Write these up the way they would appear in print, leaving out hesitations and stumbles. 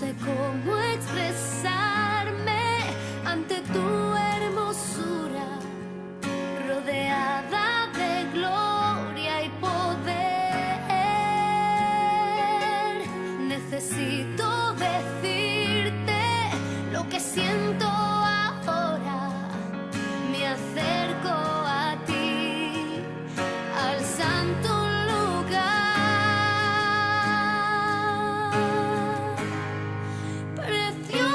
sé cómo expresarme ante tu hermosura, rodeada de gloria y poder. Necesito decirte lo que siento ahora. Me acerco a ti, al santo lugar. Precioso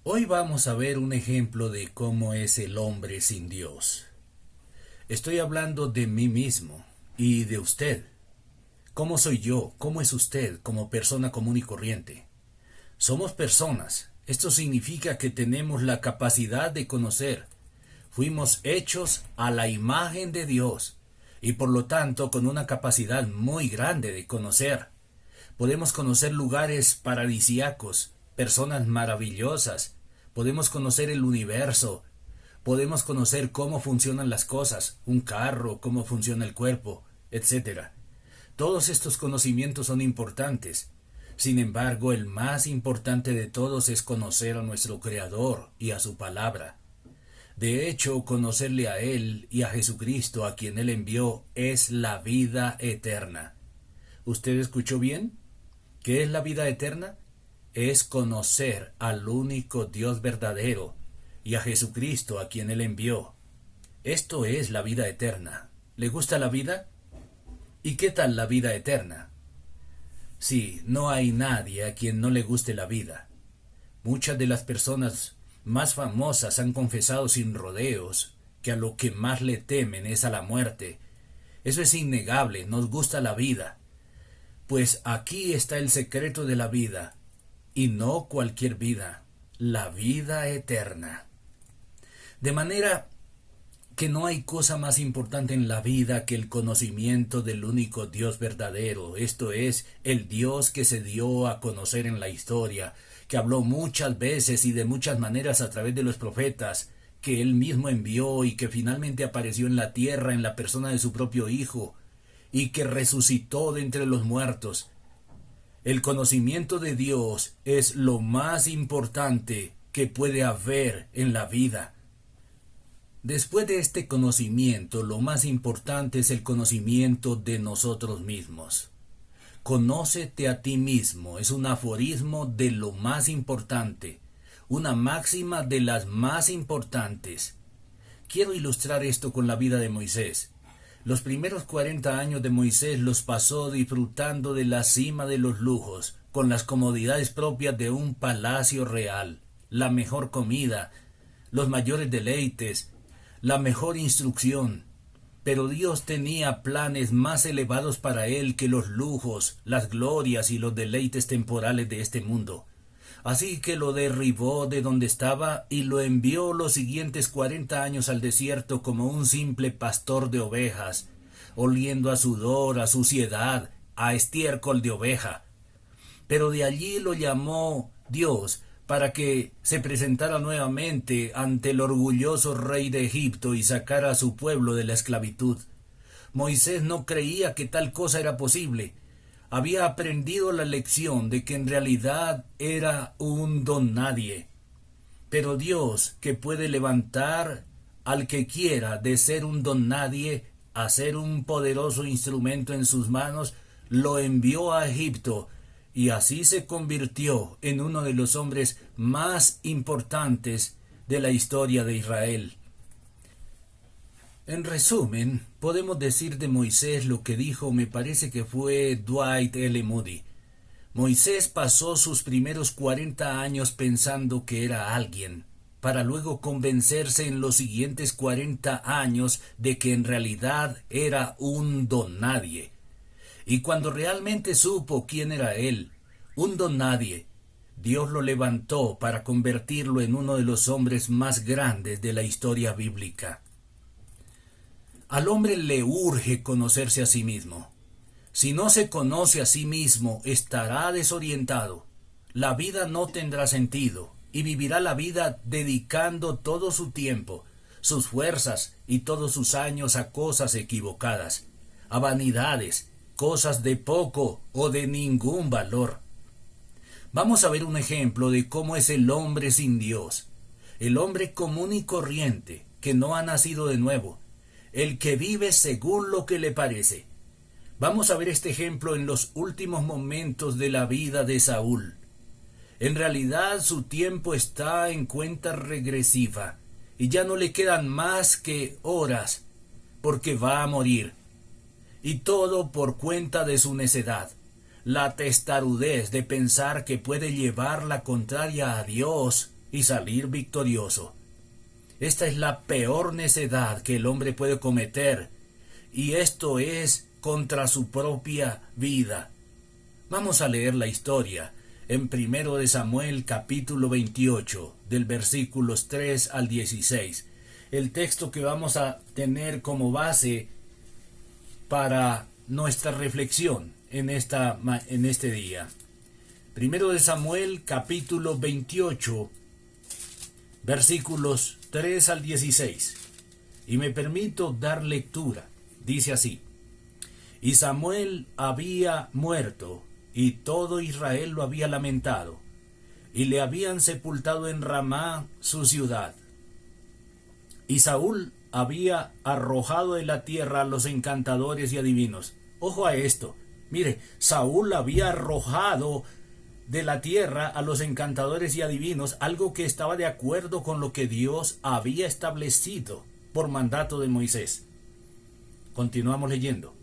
Hoy vamos a ver un ejemplo de cómo es el hombre sin Dios. Estoy hablando de mí mismo y de usted. ¿Cómo soy yo? ¿Cómo es usted como persona común y corriente? Somos personas. Esto significa que tenemos la capacidad de conocer. Fuimos hechos a la imagen de Dios y por lo tanto con una capacidad muy grande de conocer. Podemos conocer lugares paradisíacos, personas maravillosas. Podemos conocer el universo. Podemos conocer cómo funcionan las cosas, un carro, cómo funciona el cuerpo, etc. Todos estos conocimientos son importantes. Sin embargo, el más importante de todos es conocer a nuestro Creador y a su palabra. De hecho, conocerle a Él y a Jesucristo, a quien Él envió, es la vida eterna. ¿Usted escuchó bien? ¿Qué es la vida eterna? Es conocer al único Dios verdadero y a Jesucristo, a quien Él envió. Esto es la vida eterna. ¿Le gusta la vida? ¿Y qué tal la vida eterna? Sí, no hay nadie a quien no le guste la vida. Muchas de las personas más famosas han confesado sin rodeos que a lo que más le temen es a la muerte. Eso es innegable, nos gusta la vida. Pues aquí está el secreto de la vida, y no cualquier vida, la vida eterna. De manera que no hay cosa más importante en la vida que el conocimiento del único Dios verdadero, esto es, el Dios que se dio a conocer en la historia, que habló muchas veces y de muchas maneras a través de los profetas, que Él mismo envió y que finalmente apareció en la tierra en la persona de su propio Hijo, y que resucitó de entre los muertos. El conocimiento de Dios es lo más importante que puede haber en la vida. Después de este conocimiento, lo más importante es el conocimiento de nosotros mismos. Conócete a ti mismo es un aforismo de lo más importante, una máxima de las más importantes. Quiero ilustrar esto con la vida de Moisés. Los primeros 40 años de Moisés los pasó disfrutando de la cima de los lujos, con las comodidades propias de un palacio real, la mejor comida, los mayores deleites, la mejor instrucción. Pero Dios tenía planes más elevados para él que los lujos, las glorias y los deleites temporales de este mundo. Así que lo derribó de donde estaba y lo envió los siguientes 40 años al desierto como un simple pastor de ovejas, oliendo a sudor, a suciedad, a estiércol de oveja. Pero de allí lo llamó Dios para que se presentara nuevamente ante el orgulloso rey de Egipto y sacara a su pueblo de la esclavitud. Moisés no creía que tal cosa era posible. Había aprendido la lección de que en realidad era un don nadie. Pero Dios, que puede levantar al que quiera de ser un don nadie a ser un poderoso instrumento en sus manos, lo envió a Egipto, y así se convirtió en uno de los hombres más importantes de la historia de Israel. En resumen, podemos decir de Moisés lo que dijo, me parece que fue Dwight L. Moody. Moisés pasó sus primeros 40 años pensando que era alguien, para luego convencerse en los siguientes 40 años de que en realidad era un don nadie. Y cuando realmente supo quién era él, un don nadie, Dios lo levantó para convertirlo en uno de los hombres más grandes de la historia bíblica. Al hombre le urge conocerse a sí mismo. Si no se conoce a sí mismo, estará desorientado. La vida no tendrá sentido y vivirá la vida dedicando todo su tiempo, sus fuerzas y todos sus años a cosas equivocadas, a vanidades, cosas de poco o de ningún valor. Vamos a ver un ejemplo de cómo es el hombre sin Dios, el hombre común y corriente que no ha nacido de nuevo, el que vive según lo que le parece. Vamos a ver este ejemplo en los últimos momentos de la vida de Saúl. En realidad su tiempo está en cuenta regresiva y ya no le quedan más que horas porque va a morir. Y todo por cuenta de su necedad, la testarudez de pensar que puede llevar la contraria a Dios y salir victorioso. Esta es la peor necedad que el hombre puede cometer, y esto es contra su propia vida. Vamos a leer la historia en 1 de Samuel capítulo 28, del versículos 3 al 16. El texto que vamos a tener como base para nuestra reflexión en este día. 1 de Samuel capítulo 28, versículos 3 al 16. Y me permito dar lectura. Dice así: Y Samuel había muerto, y todo Israel lo había lamentado, y le habían sepultado en Ramá, su ciudad. Y Saúl había arrojado de la tierra a los encantadores y adivinos. Ojo a esto. Mire, Saúl había arrojado de la tierra a los encantadores y adivinos, algo que estaba de acuerdo con lo que Dios había establecido por mandato de Moisés. Continuamos leyendo.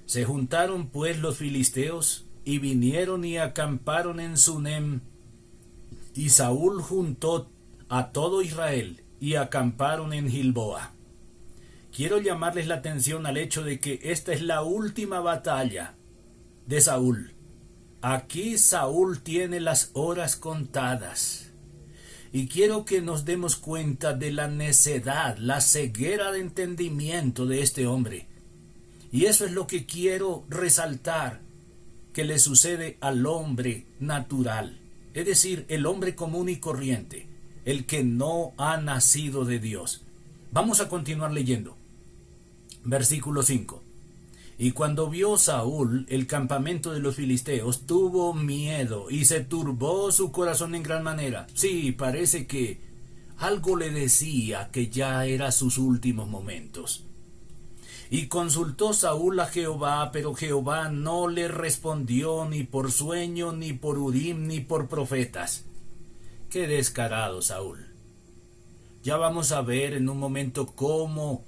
Se juntaron pues los filisteos y vinieron y acamparon en Sunem, y Saúl juntó a todo Israel y acamparon en Gilboa. Quiero llamarles la atención al hecho de que esta es la última batalla de Saúl. Aquí Saúl tiene las horas contadas. Y quiero que nos demos cuenta de la necedad, la ceguera de entendimiento de este hombre. Y eso es lo que quiero resaltar, que le sucede al hombre natural, es decir, el hombre común y corriente, el que no ha nacido de Dios. Vamos a continuar leyendo. Versículo 5. Y cuando vio Saúl el campamento de los filisteos, tuvo miedo y se turbó su corazón en gran manera. Sí, parece que algo le decía que ya eran sus últimos momentos. Y consultó Saúl a Jehová, pero Jehová no le respondió ni por sueño, ni por Urim, ni por profetas. Qué descarado Saúl. Ya vamos a ver en un momento cómo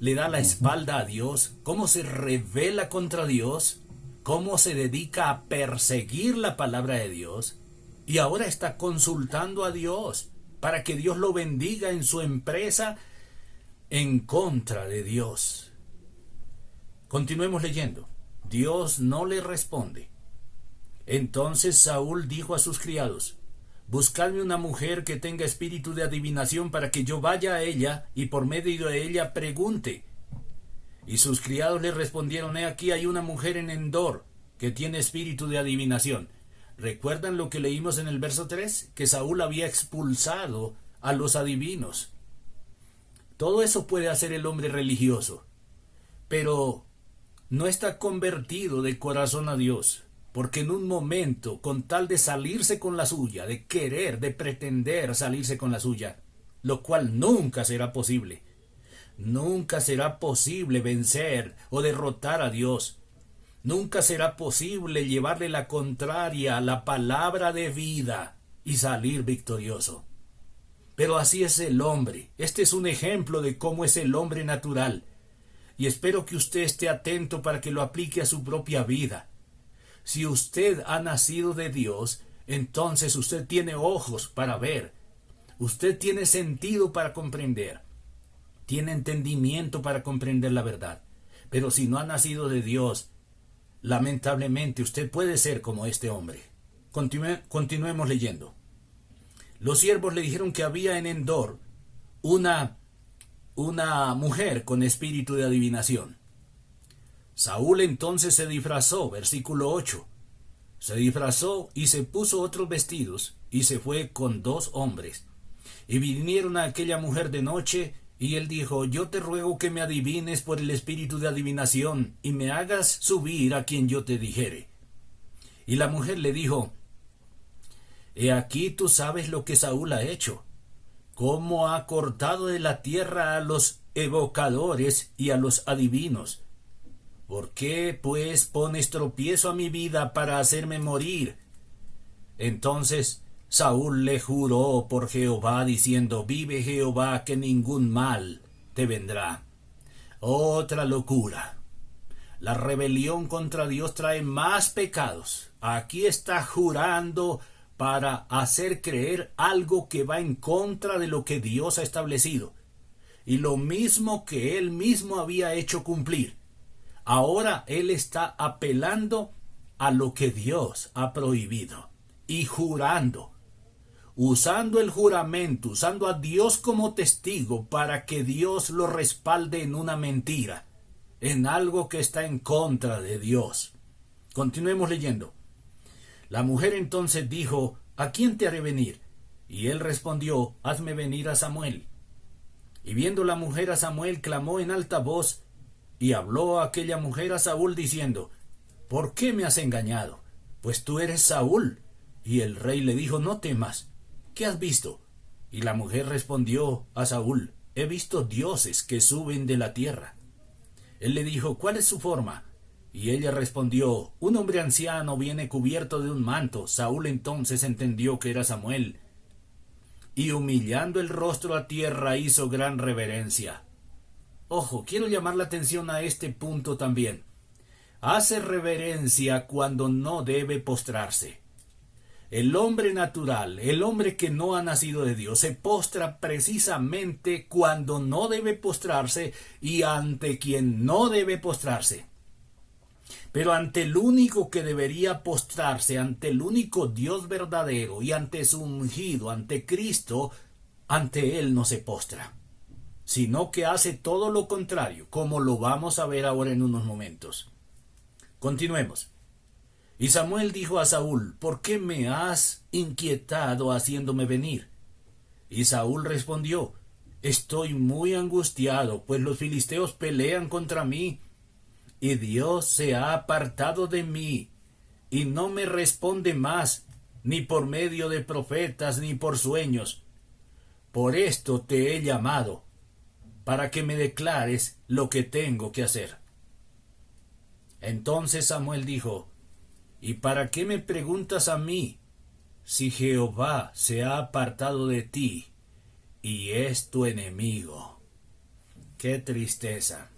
le da la espalda a Dios, cómo se rebela contra Dios, cómo se dedica a perseguir la palabra de Dios, y ahora está consultando a Dios para que Dios lo bendiga en su empresa en contra de Dios. Continuemos leyendo. Dios no le responde. Entonces Saúl dijo a sus criados: Buscadme una mujer que tenga espíritu de adivinación para que yo vaya a ella y por medio de ella pregunte. Y sus criados le respondieron: He aquí hay una mujer en Endor que tiene espíritu de adivinación. ¿Recuerdan lo que leímos en el verso 3? Que Saúl había expulsado a los adivinos. Todo eso puede hacer el hombre religioso, pero no está convertido de corazón a Dios. Porque en un momento, con tal de salirse con la suya, de querer, de pretender salirse con la suya, lo cual nunca será posible. Nunca será posible vencer o derrotar a Dios. Nunca será posible llevarle la contraria a la palabra de vida y salir victorioso. Pero así es el hombre. Este es un ejemplo de cómo es el hombre natural. Y espero que usted esté atento para que lo aplique a su propia vida. Si usted ha nacido de Dios, entonces usted tiene ojos para ver. Usted tiene sentido para comprender. Tiene entendimiento para comprender la verdad. Pero si no ha nacido de Dios, lamentablemente usted puede ser como este hombre. Continuemos leyendo. Los siervos le dijeron que había en Endor una mujer con espíritu de adivinación. Saúl entonces se disfrazó, versículo 8. Se disfrazó y se puso otros vestidos y se fue con 2 hombres. Y vinieron a aquella mujer de noche y él dijo: Yo te ruego que me adivines por el espíritu de adivinación y me hagas subir a quien yo te dijere. Y la mujer le dijo: He aquí tú sabes lo que Saúl ha hecho, cómo ha cortado de la tierra a los evocadores y a los adivinos. ¿Por qué, pues, pones tropiezo a mi vida para hacerme morir? Entonces Saúl le juró por Jehová, diciendo: Vive Jehová, que ningún mal te vendrá. Otra locura. La rebelión contra Dios trae más pecados. Aquí está jurando para hacer creer algo que va en contra de lo que Dios ha establecido. Y lo mismo que él mismo había hecho cumplir. Ahora él está apelando a lo que Dios ha prohibido y jurando, usando el juramento, usando a Dios como testigo para que Dios lo respalde en una mentira, en algo que está en contra de Dios. Continuemos leyendo. La mujer entonces dijo: ¿A quién te haré venir? Y él respondió: Hazme venir a Samuel. Y viendo la mujer a Samuel, clamó en alta voz, y habló a aquella mujer a Saúl diciendo: ¿Por qué me has engañado? Pues tú eres Saúl. Y el rey le dijo: No temas. ¿Qué has visto? Y la mujer respondió a Saúl: He visto dioses que suben de la tierra. Él le dijo: ¿Cuál es su forma? Y ella respondió: Un hombre anciano viene cubierto de un manto. Saúl entonces entendió que era Samuel, y humillando el rostro a tierra hizo gran reverencia. Ojo, quiero llamar la atención a este punto también. Hace reverencia cuando no debe postrarse. El hombre natural, el hombre que no ha nacido de Dios, se postra precisamente cuando no debe postrarse y ante quien no debe postrarse. Pero ante el único que debería postrarse, ante el único Dios verdadero y ante su ungido, ante Cristo, ante él no se postra, sino que hace todo lo contrario, como lo vamos a ver ahora en unos momentos. Continuemos. Y Samuel dijo a Saúl: ¿Por qué me has inquietado haciéndome venir? Y Saúl respondió: Estoy muy angustiado, pues los filisteos pelean contra mí, y Dios se ha apartado de mí, y no me responde más, ni por medio de profetas, ni por sueños. Por esto te he llamado, para que me declares lo que tengo que hacer. Entonces Samuel dijo: ¿Y para qué me preguntas a mí, si Jehová se ha apartado de ti y es tu enemigo? ¡Qué tristeza!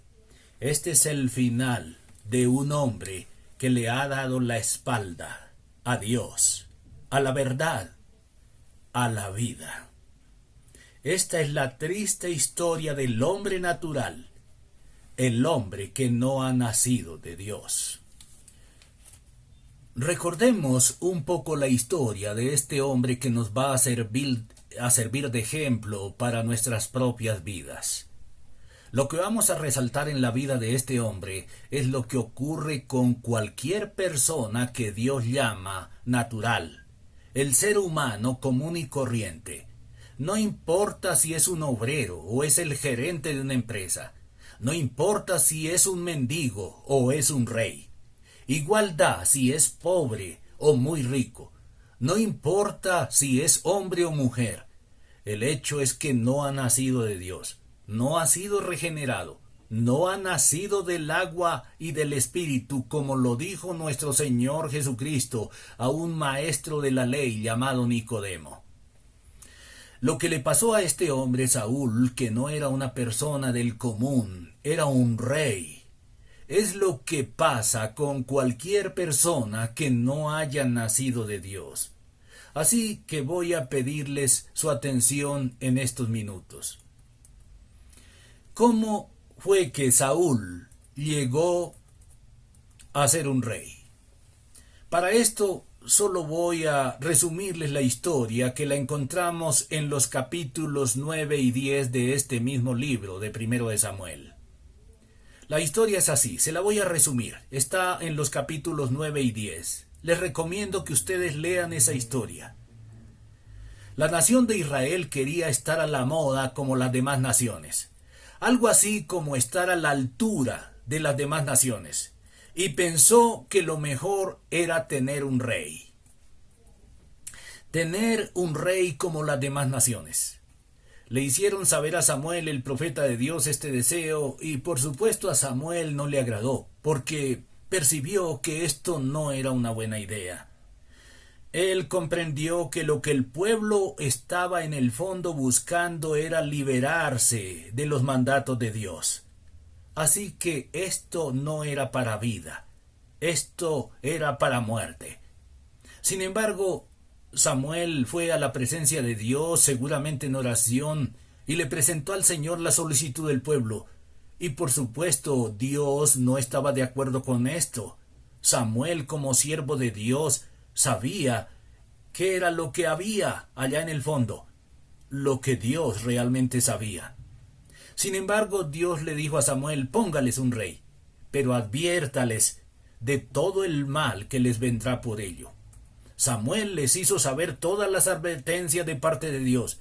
Este es el final de un hombre que le ha dado la espalda a Dios, a la verdad, a la vida. Esta es la triste historia del hombre natural, el hombre que no ha nacido de Dios. Recordemos un poco la historia de este hombre que nos va a servir de ejemplo para nuestras propias vidas. Lo que vamos a resaltar en la vida de este hombre es lo que ocurre con cualquier persona que Dios llama natural, el ser humano común y corriente. No importa si es un obrero o es el gerente de una empresa, no importa si es un mendigo o es un rey. Igual da si es pobre o muy rico. No importa si es hombre o mujer. El hecho es que no ha nacido de Dios. No ha sido regenerado. No ha nacido del agua y del Espíritu, como lo dijo nuestro Señor Jesucristo a un maestro de la ley llamado Nicodemo. Lo que le pasó a este hombre Saúl, que no era una persona del común, era un rey. Es lo que pasa con cualquier persona que no haya nacido de Dios. Así que voy a pedirles su atención en estos minutos. ¿Cómo fue que Saúl llegó a ser un rey? Para esto solo voy a resumirles la historia, que la encontramos en los capítulos 9 y 10 de este mismo libro de Primero de Samuel. La historia es así, se la voy a resumir. Está en los capítulos 9 y 10. Les recomiendo que ustedes lean esa historia. La nación de Israel quería estar a la moda como las demás naciones. Algo así como estar a la altura de las demás naciones. Y pensó que lo mejor era tener un rey. Tener un rey como las demás naciones. Le hicieron saber a Samuel, el profeta de Dios, este deseo, y por supuesto a Samuel no le agradó, porque percibió que esto no era una buena idea. Él comprendió que lo que el pueblo estaba en el fondo buscando era liberarse de los mandatos de Dios. Así que esto no era para vida, esto era para muerte. Sin embargo, Samuel fue a la presencia de Dios, seguramente en oración, y le presentó al Señor la solicitud del pueblo. Y por supuesto, Dios no estaba de acuerdo con esto. Samuel, como siervo de Dios, sabía qué era lo que había allá en el fondo, lo que Dios realmente sabía. Sin embargo, Dios le dijo a Samuel: póngales un rey, pero adviértales de todo el mal que les vendrá por ello. Samuel les hizo saber todas las advertencias de parte de Dios.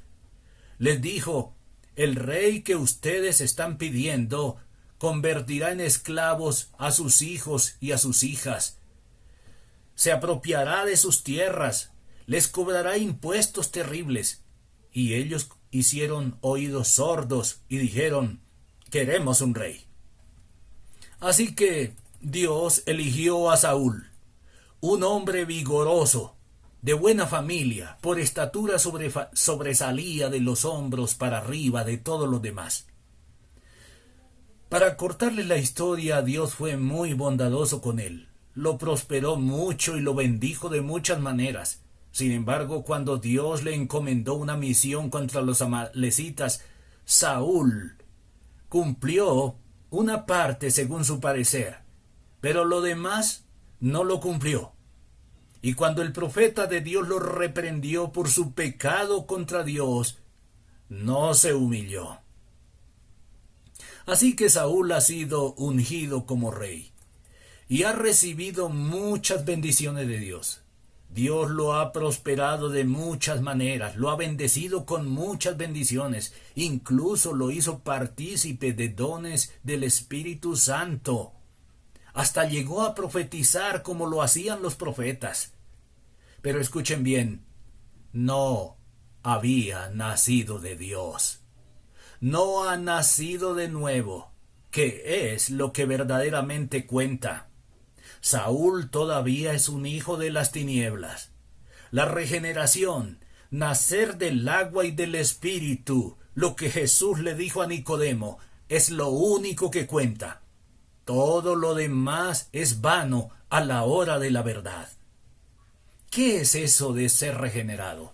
Les dijo: el rey que ustedes están pidiendo convertirá en esclavos a sus hijos y a sus hijas. Se apropiará de sus tierras, les cobrará impuestos terribles. Y ellos hicieron oídos sordos y dijeron: queremos un rey. Así que Dios eligió a Saúl, un hombre vigoroso, de buena familia, por estatura sobresalía de los hombros para arriba de todos los demás. Para cortarle la historia, Dios fue muy bondadoso con él. Lo prosperó mucho y lo bendijo de muchas maneras. Sin embargo, cuando Dios le encomendó una misión contra los amalecitas, Saúl cumplió una parte según su parecer, pero lo demás no lo cumplió. Y cuando el profeta de Dios lo reprendió por su pecado contra Dios, no se humilló. Así que Saúl ha sido ungido como rey y ha recibido muchas bendiciones de Dios. Dios lo ha prosperado de muchas maneras, lo ha bendecido con muchas bendiciones, incluso lo hizo partícipe de dones del Espíritu Santo. Hasta llegó a profetizar como lo hacían los profetas. Pero escuchen bien, no había nacido de Dios. No ha nacido de nuevo, que es lo que verdaderamente cuenta. Saúl todavía es un hijo de las tinieblas. La regeneración, nacer del agua y del Espíritu, lo que Jesús le dijo a Nicodemo, es lo único que cuenta. Todo lo demás es vano a la hora de la verdad. ¿Qué es eso de ser regenerado?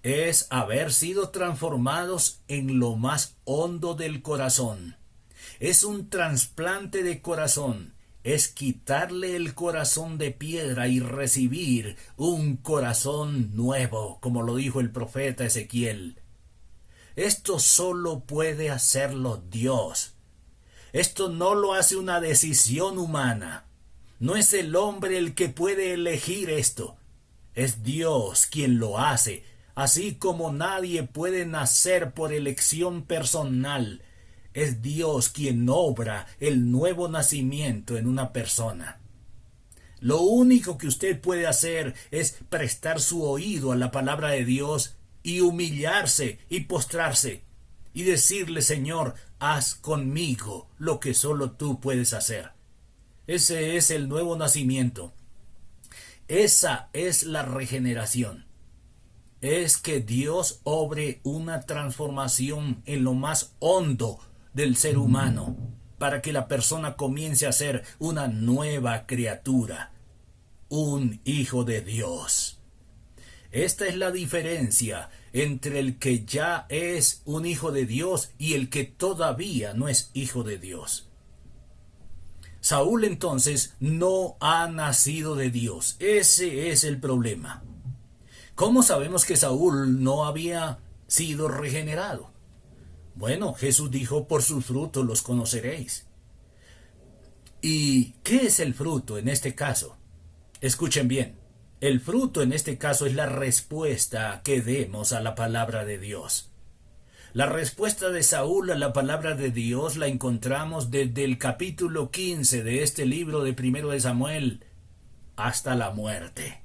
Es haber sido transformados en lo más hondo del corazón. Es un trasplante de corazón. Es quitarle el corazón de piedra y recibir un corazón nuevo, como lo dijo el profeta Ezequiel. Esto solo puede hacerlo Dios. Esto no lo hace una decisión humana. No es el hombre el que puede elegir esto. Es Dios quien lo hace, así como nadie puede nacer por elección personal. Es Dios quien obra el nuevo nacimiento en una persona. Lo único que usted puede hacer es prestar su oído a la palabra de Dios y humillarse y postrarse y decirle: Señor, haz conmigo lo que solo tú puedes hacer. Ese es el nuevo nacimiento. Esa es la regeneración. Es que Dios obre una transformación en lo más hondo del ser humano, para que la persona comience a ser una nueva criatura, un hijo de Dios. Esta es la diferencia entre el que ya es un hijo de Dios y el que todavía no es hijo de Dios. Saúl entonces no ha nacido de Dios. Ese es el problema. ¿Cómo sabemos que Saúl no había sido regenerado? Bueno, Jesús dijo: por sus frutos los conoceréis. ¿Y qué es el fruto en este caso? Escuchen bien, el fruto en este caso es la respuesta que demos a la palabra de Dios. La respuesta de Saúl a la palabra de Dios la encontramos desde el capítulo 15 de este libro de 1 de Samuel hasta la muerte.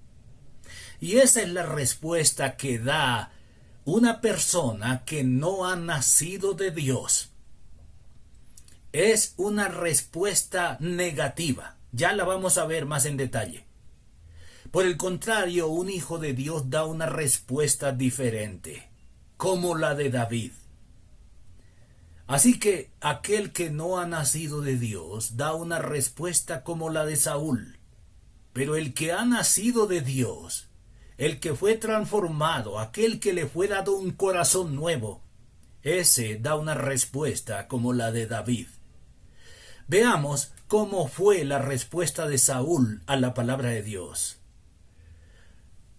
Y esa es la respuesta que da una persona que no ha nacido de Dios. Es una respuesta negativa. Ya la vamos a ver más en detalle. Por el contrario, un hijo de Dios da una respuesta diferente, como la de David. Así que aquel que no ha nacido de Dios da una respuesta como la de Saúl. Pero el que ha nacido de Dios el que fue transformado, aquel que le fue dado un corazón nuevo, ese da una respuesta como la de David. Veamos cómo fue la respuesta de Saúl a la palabra de Dios.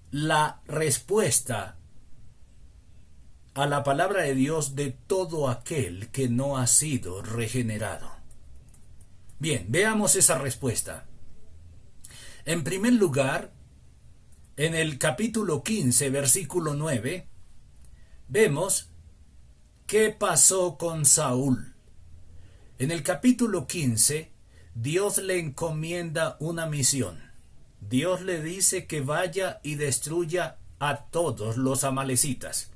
La respuesta a la palabra de Dios de todo aquel que no ha sido regenerado. Bien, veamos esa respuesta. En primer lugar, en el capítulo 15, versículo 9, vemos qué pasó con Saúl. En el capítulo 15, Dios le encomienda una misión. Dios le dice que vaya y destruya a todos los amalecitas.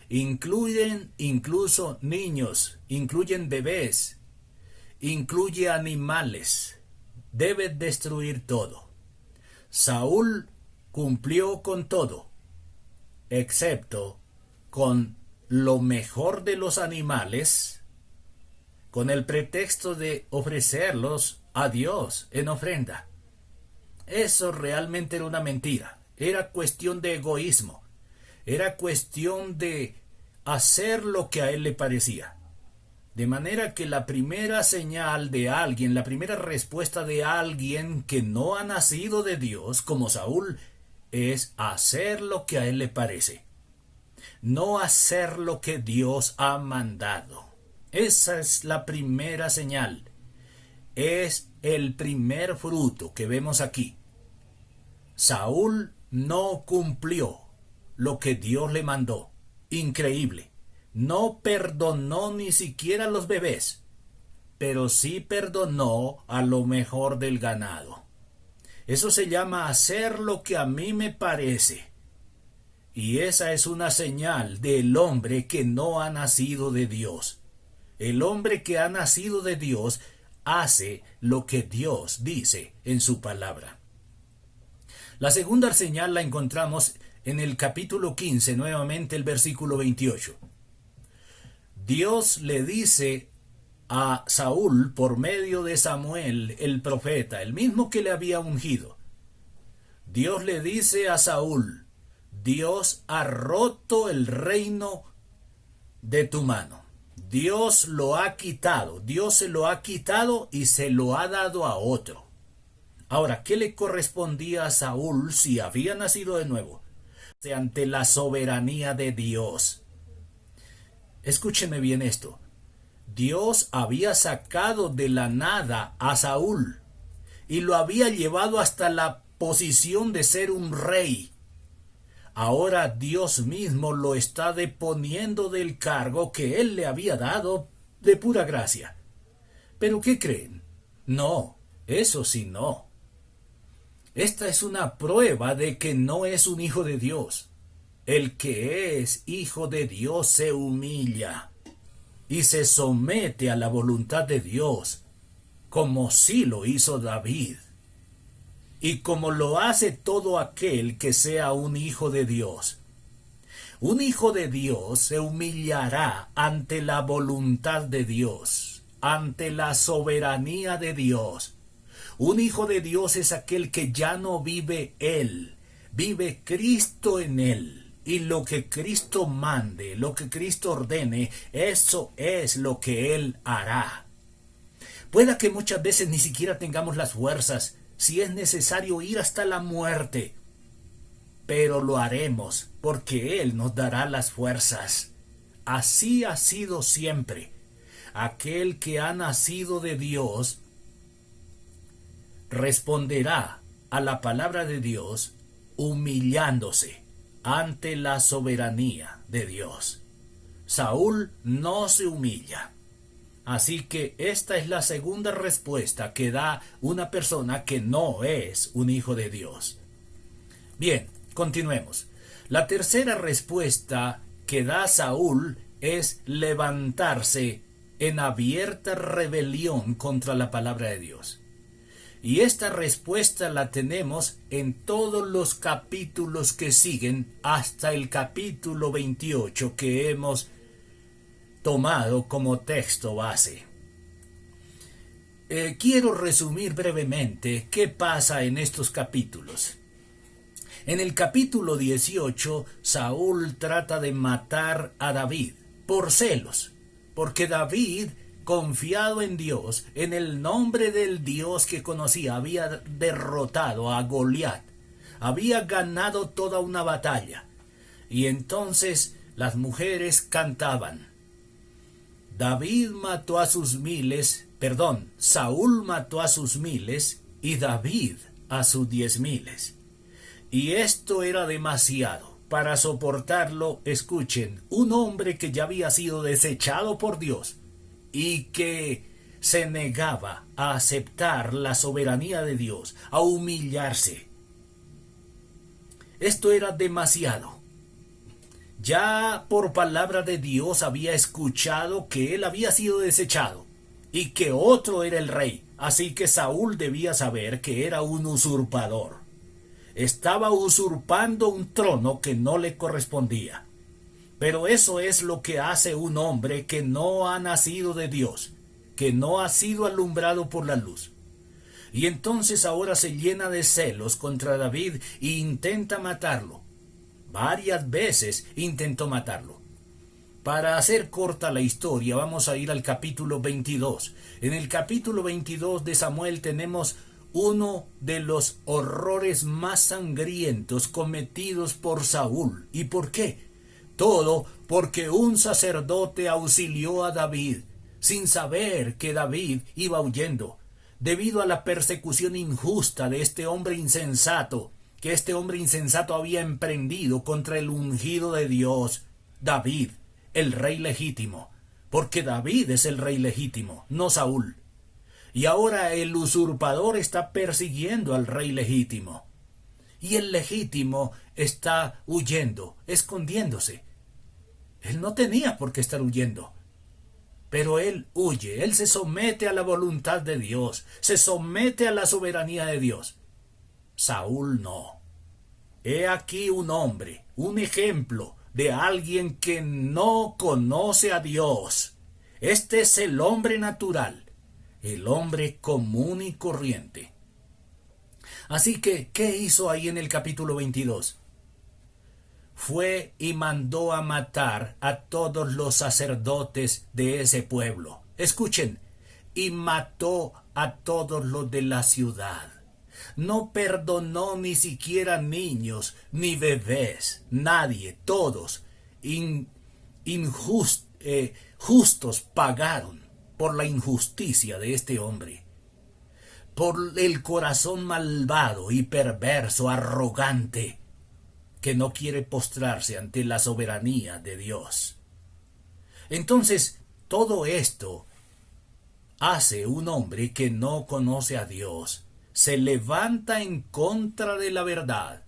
Incluyen incluso niños, incluyen bebés, incluye animales. Debe destruir todo. Saúl cumplió con todo, excepto con lo mejor de los animales, con el pretexto de ofrecerlos a Dios en ofrenda. Eso realmente era una mentira. Era cuestión de egoísmo. Era cuestión de hacer lo que a él le parecía. De manera que la primera señal de alguien, la primera respuesta de alguien que no ha nacido de Dios, como Saúl, es hacer lo que a él le parece. No hacer lo que Dios ha mandado. Esa es la primera señal. Es el primer fruto que vemos aquí. Saúl no cumplió lo que Dios le mandó. Increíble. No perdonó ni siquiera a los bebés, pero sí perdonó a lo mejor del ganado. Eso se llama hacer lo que a mí me parece. Y esa es una señal del hombre que no ha nacido de Dios. El hombre que ha nacido de Dios hace lo que Dios dice en su palabra. La segunda señal la encontramos en el capítulo 15, nuevamente el versículo 28. Dios le dice a Saúl por medio de Samuel, el profeta, el mismo que le había ungido. Dios le dice a Saúl: Dios ha roto el reino de tu mano. Dios lo ha quitado. Dios se lo ha quitado y se lo ha dado a otro. Ahora, ¿qué le correspondía a Saúl si había nacido de nuevo? Ante la soberanía de Dios. Escúcheme bien esto. Dios había sacado de la nada a Saúl y lo había llevado hasta la posición de ser un rey. Ahora Dios mismo lo está deponiendo del cargo que él le había dado de pura gracia. ¿Pero qué creen? No, eso sí no. Esta es una prueba de que no es un hijo de Dios. El que es hijo de Dios se humilla y se somete a la voluntad de Dios, como sí lo hizo David, y como lo hace todo aquel que sea un hijo de Dios. Un hijo de Dios se humillará ante la voluntad de Dios, ante la soberanía de Dios. Un hijo de Dios es aquel que ya no vive él, vive Cristo en él. Y lo que Cristo mande, lo que Cristo ordene, eso es lo que Él hará. Pueda que muchas veces ni siquiera tengamos las fuerzas, si es necesario ir hasta la muerte, pero lo haremos, porque Él nos dará las fuerzas. Así ha sido siempre. Aquel que ha nacido de Dios responderá a la palabra de Dios humillándose ante la soberanía de Dios. Saúl no se humilla. Así que esta es la segunda respuesta que da una persona que no es un hijo de Dios. Bien, continuemos. La tercera respuesta que da Saúl es levantarse en abierta rebelión contra la palabra de Dios. Y esta respuesta la tenemos en todos los capítulos que siguen hasta el capítulo 28 que hemos tomado como texto base. Quiero resumir brevemente qué pasa en estos capítulos. En el capítulo 18, Saúl trata de matar a David por celos, porque David, confiado en Dios, en el nombre del Dios que conocía, había derrotado a Goliat, había ganado toda una batalla. Y entonces las mujeres cantaban: David mató a sus miles, Saúl mató a sus miles y David a sus 10,000. Y esto era demasiado para soportarlo. Escuchen, un hombre que ya había sido desechado por Dios y que se negaba a aceptar la soberanía de Dios, a humillarse. Esto era demasiado. Ya por palabra de Dios había escuchado que él había sido desechado y que otro era el rey. Así que Saúl debía saber que era un usurpador. Estaba usurpando un trono que no le correspondía. Pero eso es lo que hace un hombre que no ha nacido de Dios, que no ha sido alumbrado por la luz. Y entonces ahora se llena de celos contra David e intenta matarlo. Varias veces intentó matarlo. Para hacer corta la historia, vamos a ir al capítulo 22. En el capítulo 22 de Samuel tenemos uno de los horrores más sangrientos cometidos por Saúl. ¿Y por qué? Todo porque un sacerdote auxilió a David, sin saber que David iba huyendo, debido a la persecución injusta de este hombre insensato, que este hombre insensato había emprendido contra el ungido de Dios, David, el rey legítimo, porque David es el rey legítimo, no Saúl. Y ahora el usurpador está persiguiendo al rey legítimo. Y el legítimo está huyendo, escondiéndose. Él no tenía por qué estar huyendo. Pero él huye, él se somete a la voluntad de Dios, se somete a la soberanía de Dios. Saúl no. He aquí un hombre, un ejemplo de alguien que no conoce a Dios. Este es el hombre natural. El hombre común y corriente. Así que, ¿qué hizo ahí en el capítulo 22? Fue y mandó a matar a todos los sacerdotes de ese pueblo. Escuchen, y mató a todos los de la ciudad. No perdonó ni siquiera niños ni bebés, nadie, todos, justos pagaron por la injusticia de este hombre, por el corazón malvado y perverso, arrogante, que no quiere postrarse ante la soberanía de Dios. Entonces, todo esto hace un hombre que no conoce a Dios, se levanta en contra de la verdad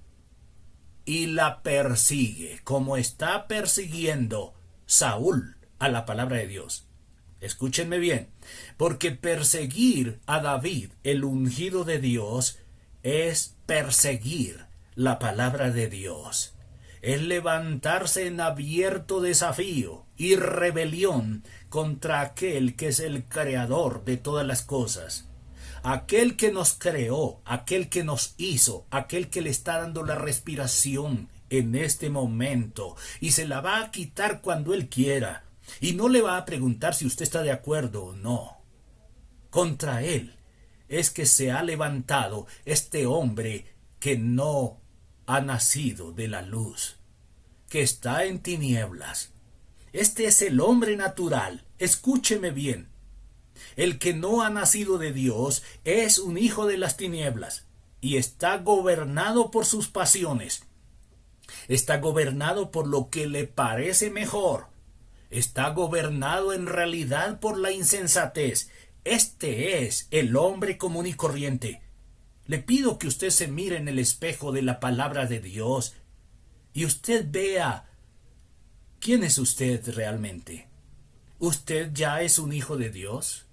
y la persigue, como está persiguiendo Saúl a la palabra de Dios. Escúchenme bien, porque perseguir a David, el ungido de Dios, es perseguir la palabra de Dios. Es levantarse en abierto desafío y rebelión contra aquel que es el creador de todas las cosas. Aquel que nos creó, aquel que nos hizo, aquel que le está dando la respiración en este momento y se la va a quitar cuando él quiera. Y no le va a preguntar si usted está de acuerdo o no. Contra él es que se ha levantado este hombre que no ha nacido de la luz, que está en tinieblas. Este es el hombre natural. Escúcheme bien. El que no ha nacido de Dios es un hijo de las tinieblas y está gobernado por sus pasiones. Está gobernado por lo que le parece mejor. Está gobernado en realidad por la insensatez. Este es el hombre común y corriente. Le pido que usted se mire en el espejo de la palabra de Dios y usted vea quién es usted realmente. ¿Usted ya es un hijo de Dios?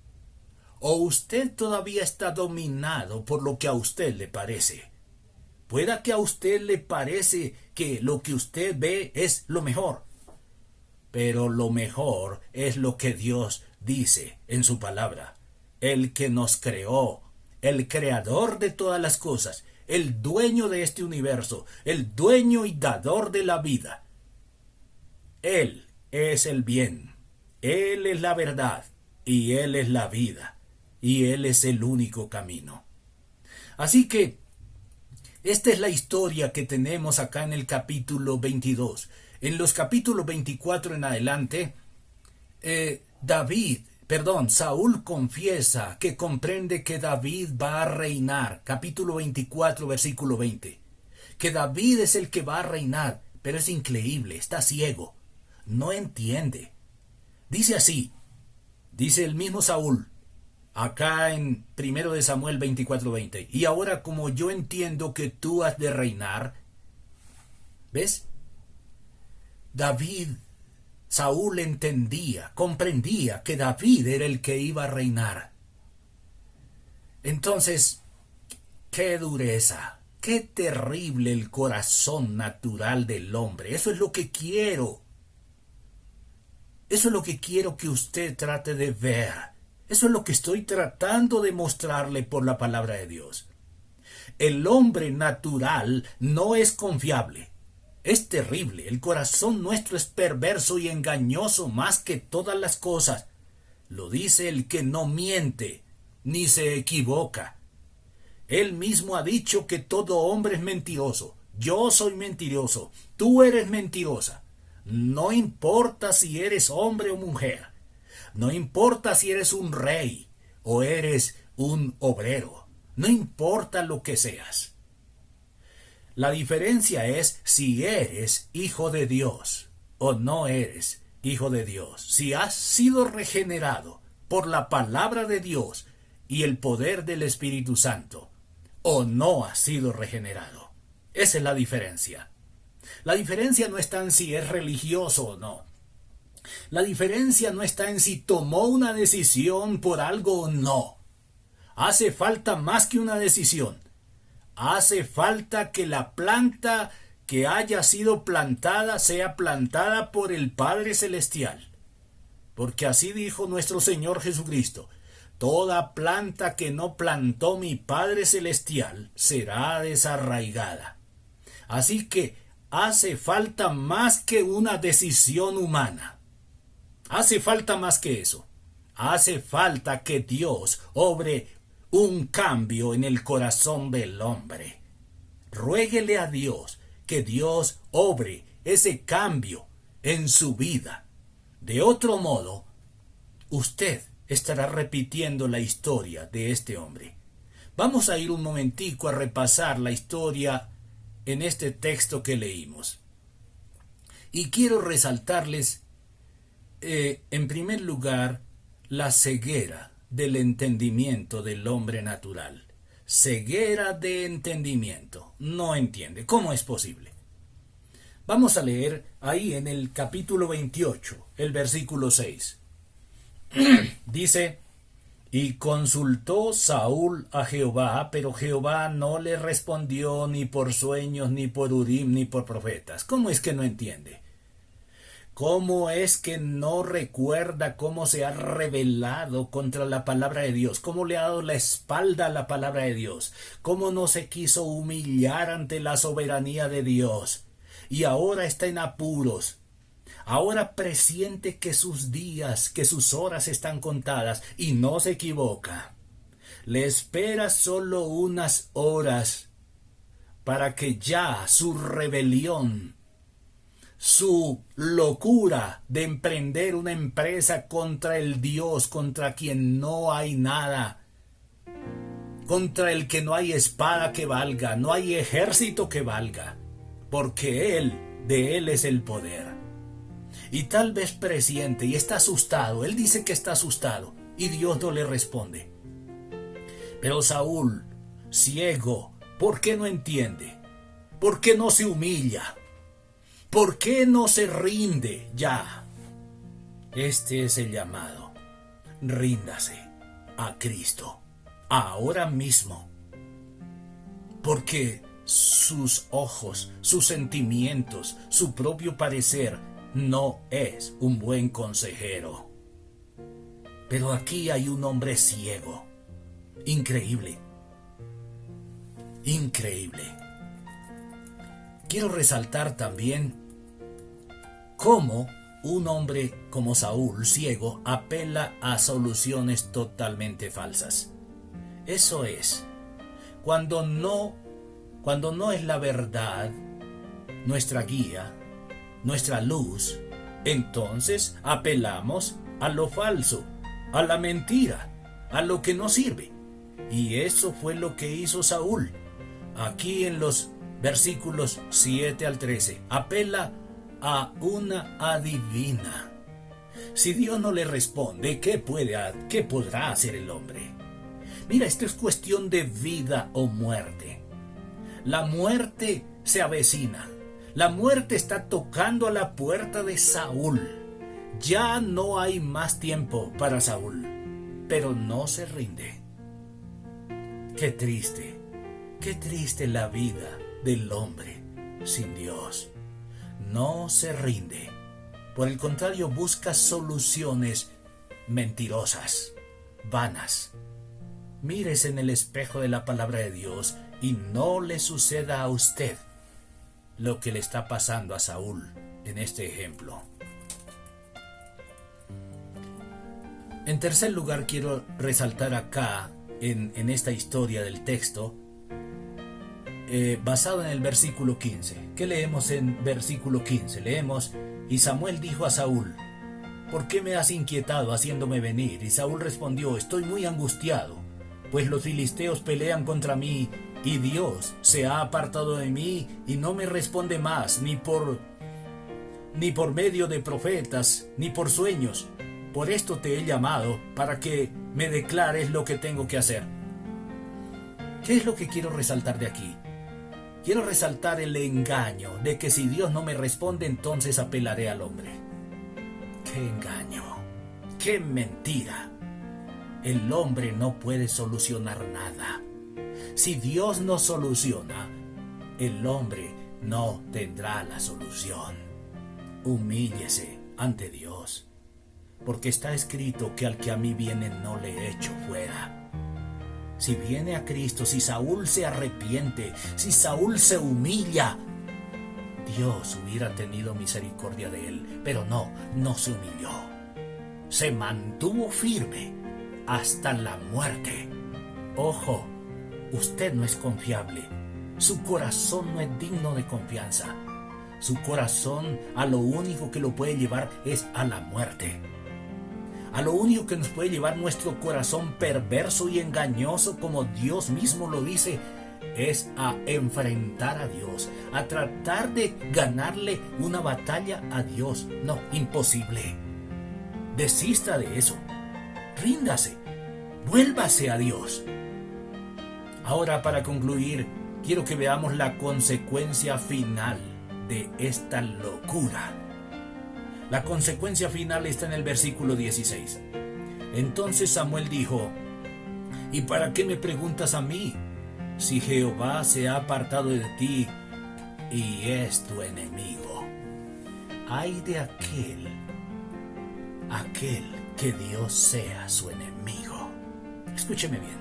¿O usted todavía está dominado por lo que a usted le parece? Pueda que a usted le parece que lo que usted ve es lo mejor, pero lo mejor es lo que Dios dice en su palabra. El que nos creó, el creador de todas las cosas, el dueño de este universo, el dueño y dador de la vida. Él es el bien, Él es la verdad, y Él es la vida, y Él es el único camino. Así que, esta es la historia que tenemos acá en el capítulo 22. En los capítulos 24 en adelante, Saúl confiesa que comprende que David va a reinar. Capítulo 24, versículo 20. Que David es el que va a reinar, pero es increíble, está ciego, no entiende. Dice así, dice el mismo Saúl, acá en 1 de Samuel 24:20. Y ahora, como yo entiendo que tú has de reinar, ¿ves? Saúl entendía, comprendía que David era el que iba a reinar. Entonces, qué dureza, qué terrible el corazón natural del hombre. Eso es lo que quiero. Eso es lo que quiero que usted trate de ver. Eso es lo que estoy tratando de mostrarle por la palabra de Dios. El hombre natural no es confiable. Es terrible. El corazón nuestro es perverso y engañoso más que todas las cosas. Lo dice el que no miente, ni se equivoca. Él mismo ha dicho que todo hombre es mentiroso. Yo soy mentiroso. Tú eres mentirosa. No importa si eres hombre o mujer. No importa si eres un rey o eres un obrero. No importa lo que seas. La diferencia es si eres hijo de Dios o no eres hijo de Dios. Si has sido regenerado por la palabra de Dios y el poder del Espíritu Santo o no has sido regenerado. Esa es la diferencia. La diferencia no está en si es religioso o no. La diferencia no está en si tomó una decisión por algo o no. Hace falta más que una decisión. Hace falta que la planta que haya sido plantada sea plantada por el Padre Celestial. Porque así dijo nuestro Señor Jesucristo: toda planta que no plantó mi Padre Celestial será desarraigada. Así que hace falta más que una decisión humana. Hace falta más que eso. Hace falta que Dios obre un cambio en el corazón del hombre. Ruéguele a Dios que Dios obre ese cambio en su vida. De otro modo, usted estará repitiendo la historia de este hombre. Vamos a ir un momentico a repasar la historia en este texto que leímos. Y quiero resaltarles, en primer lugar, la ceguera del entendimiento del hombre natural. Ceguera de entendimiento. No entiende. ¿Cómo es posible? Vamos a leer ahí en el capítulo 28, el versículo 6. Dice: y consultó Saúl a Jehová, pero Jehová no le respondió ni por sueños, ni por Urim, ni por profetas. ¿Cómo es que no entiende? ¿Cómo es que no recuerda cómo se ha rebelado contra la palabra de Dios? ¿Cómo le ha dado la espalda a la palabra de Dios? ¿Cómo no se quiso humillar ante la soberanía de Dios? Y ahora está en apuros. Ahora presiente que sus días, que sus horas están contadas, y no se equivoca. Le espera solo unas horas para que ya su rebelión, su locura de emprender una empresa contra el Dios, contra quien no hay nada, contra el que no hay espada que valga, no hay ejército que valga, porque de Él es el poder. Y tal vez presiente y está asustado. Él dice que está asustado y Dios no le responde. Pero Saúl, ciego, ¿por qué no entiende? ¿Por qué no se humilla? ¿Por qué no se rinde ya? Este es el llamado. Ríndase a Cristo ahora mismo. Porque sus ojos, sus sentimientos, su propio parecer no es un buen consejero. Pero aquí hay un hombre ciego. Increíble. Increíble. Quiero resaltar también cómo un hombre como Saúl, ciego, apela a soluciones totalmente falsas. Eso es, cuando no es la verdad nuestra guía, nuestra luz, entonces apelamos a lo falso, a la mentira, a lo que no sirve. Y eso fue lo que hizo Saúl. Aquí en los versículos 7 al 13, apela a una adivina. Si Dios no le responde, ¿qué podrá hacer el hombre? Mira, esto es cuestión de vida o muerte. La muerte se avecina. La muerte está tocando a la puerta de Saúl. Ya no hay más tiempo para Saúl, pero no se rinde. Qué triste la vida del hombre sin Dios. No se rinde. Por el contrario, busca soluciones mentirosas, vanas. Mírese en el espejo de la palabra de Dios y no le suceda a usted lo que le está pasando a Saúl en este ejemplo. En tercer lugar, quiero resaltar acá, en esta historia del texto, basado en el versículo 15. ¿Qué leemos en versículo 15? Leemos: y Samuel dijo a Saúl: ¿por qué me has inquietado haciéndome venir? Y Saúl respondió: estoy muy angustiado, pues los filisteos pelean contra mí, y Dios se ha apartado de mí y no me responde más, ni por medio de profetas, ni por sueños. Por esto te he llamado, para que me declares lo que tengo que hacer. ¿Qué es lo que quiero resaltar de aquí? Quiero resaltar el engaño de que si Dios no me responde, entonces apelaré al hombre. ¡Qué engaño! ¡Qué mentira! El hombre no puede solucionar nada. Si Dios no soluciona, el hombre no tendrá la solución. Humíllese ante Dios, porque está escrito que al que a mí viene no le echo fuera. Si viene a Cristo, si Saúl se arrepiente, si Saúl se humilla, Dios hubiera tenido misericordia de él, pero no se humilló. Se mantuvo firme hasta la muerte. Ojo, usted no es confiable. Su corazón no es digno de confianza. Su corazón a lo único que lo puede llevar es a la muerte. A lo único que nos puede llevar nuestro corazón perverso y engañoso, como Dios mismo lo dice, es a enfrentar a Dios, a tratar de ganarle una batalla a Dios. No, imposible. Desista de eso. Ríndase. Vuélvase a Dios. Ahora, para concluir, quiero que veamos la consecuencia final de esta locura. La consecuencia final está en el versículo 16. Entonces Samuel dijo: ¿y para qué me preguntas a mí? Si Jehová se ha apartado de ti y es tu enemigo. Ay de aquel que Dios sea su enemigo. Escúcheme bien.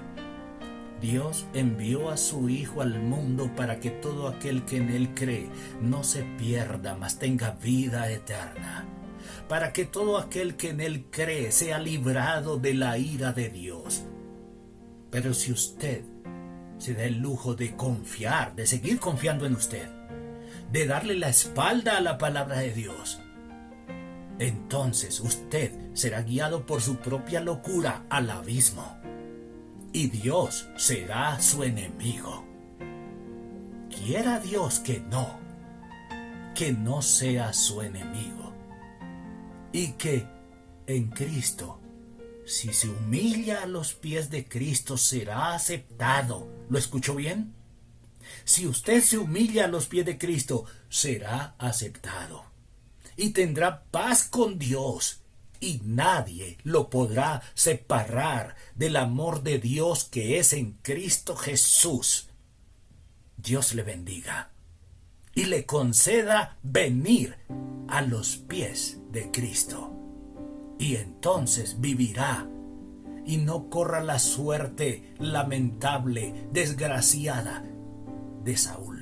Dios envió a su Hijo al mundo para que todo aquel que en Él cree no se pierda, mas tenga vida eterna. Para que todo aquel que en Él cree sea librado de la ira de Dios. Pero si usted se da el lujo de confiar, de seguir confiando en usted, de darle la espalda a la palabra de Dios, entonces usted será guiado por su propia locura al abismo. Y Dios será su enemigo. Quiera Dios que no sea su enemigo. Y que en Cristo, si se humilla a los pies de Cristo, será aceptado. ¿Lo escuchó bien? Si usted se humilla a los pies de Cristo, será aceptado. Y tendrá paz con Dios. Y nadie lo podrá separar del amor de Dios que es en Cristo Jesús. Dios le bendiga y le conceda venir a los pies de Cristo. Y entonces vivirá y no corra la suerte lamentable, desgraciada, de Saúl.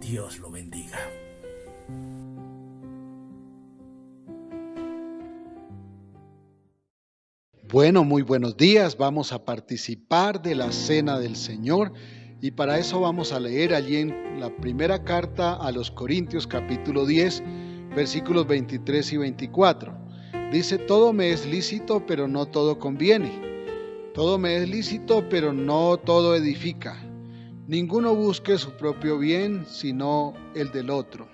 Dios lo bendiga. Bueno, muy buenos días. Vamos a participar de la Cena del Señor y para eso vamos a leer allí en la primera carta a los Corintios, capítulo 10, versículos 23 y 24. Dice: todo me es lícito, pero no todo conviene. Todo me es lícito, pero no todo edifica. Ninguno busque su propio bien, sino el del otro.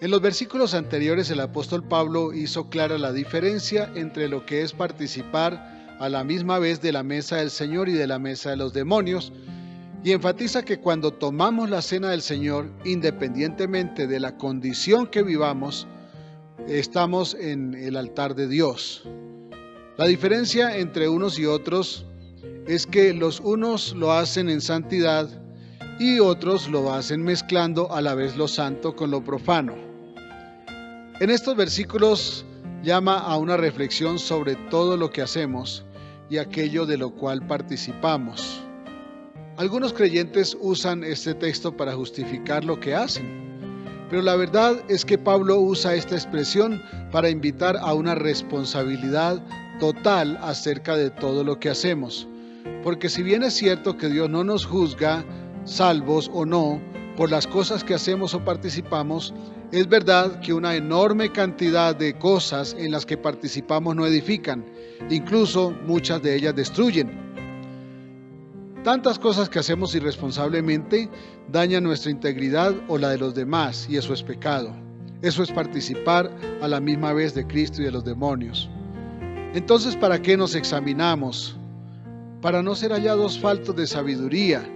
En los versículos anteriores el apóstol Pablo hizo clara la diferencia entre lo que es participar a la misma vez de la mesa del Señor y de la mesa de los demonios, y enfatiza que cuando tomamos la cena del Señor, independientemente de la condición que vivamos, estamos en el altar de Dios. La diferencia entre unos y otros es que los unos lo hacen en santidad y otros lo hacen mezclando a la vez lo santo con lo profano. En estos versículos llama a una reflexión sobre todo lo que hacemos y aquello de lo cual participamos. Algunos creyentes usan este texto para justificar lo que hacen, pero la verdad es que Pablo usa esta expresión para invitar a una responsabilidad total acerca de todo lo que hacemos. Porque si bien es cierto que Dios no nos juzga, salvos o no, por las cosas que hacemos o participamos, es verdad que una enorme cantidad de cosas en las que participamos no edifican, incluso muchas de ellas destruyen. Tantas cosas que hacemos irresponsablemente dañan nuestra integridad o la de los demás, y eso es pecado. Eso es participar a la misma vez de Cristo y de los demonios. Entonces, ¿para qué nos examinamos? Para no ser hallados faltos de sabiduría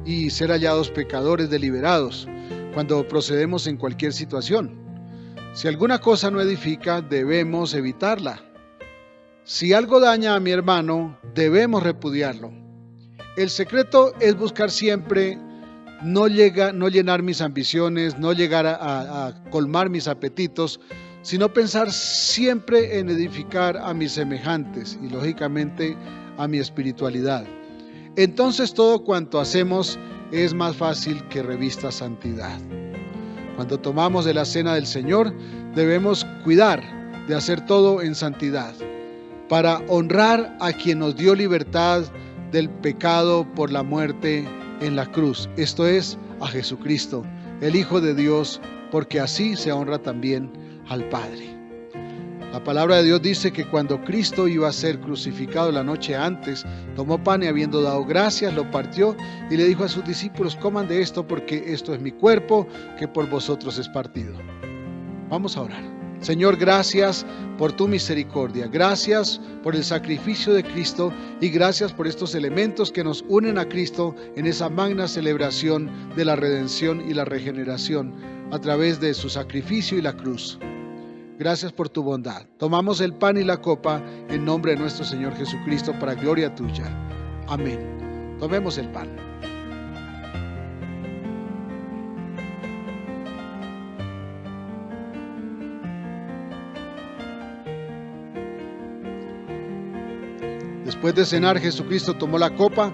y ser hallados pecadores deliberados cuando procedemos en cualquier situación. Si alguna cosa no edifica, debemos evitarla. Si algo daña a mi hermano, debemos repudiarlo. El secreto es buscar siempre no llenar mis ambiciones, no llegar a colmar mis apetitos, sino pensar siempre en edificar a mis semejantes y lógicamente a mi espiritualidad. Entonces todo cuanto hacemos es más fácil que revista santidad. Cuando tomamos de la cena del Señor, debemos cuidar de hacer todo en santidad, para honrar a quien nos dio libertad del pecado por la muerte en la cruz, esto es, a Jesucristo, el Hijo de Dios, porque así se honra también al Padre. La palabra de Dios dice que cuando Cristo iba a ser crucificado la noche antes, tomó pan y habiendo dado gracias, lo partió y le dijo a sus discípulos: coman de esto porque esto es mi cuerpo que por vosotros es partido. Vamos a orar. Señor, gracias por tu misericordia, gracias por el sacrificio de Cristo y gracias por estos elementos que nos unen a Cristo en esa magna celebración de la redención y la regeneración a través de su sacrificio y la cruz. Gracias por tu bondad. Tomamos el pan y la copa en nombre de nuestro Señor Jesucristo para gloria tuya. Amén. Tomemos el pan. Después de cenar, Jesucristo tomó la copa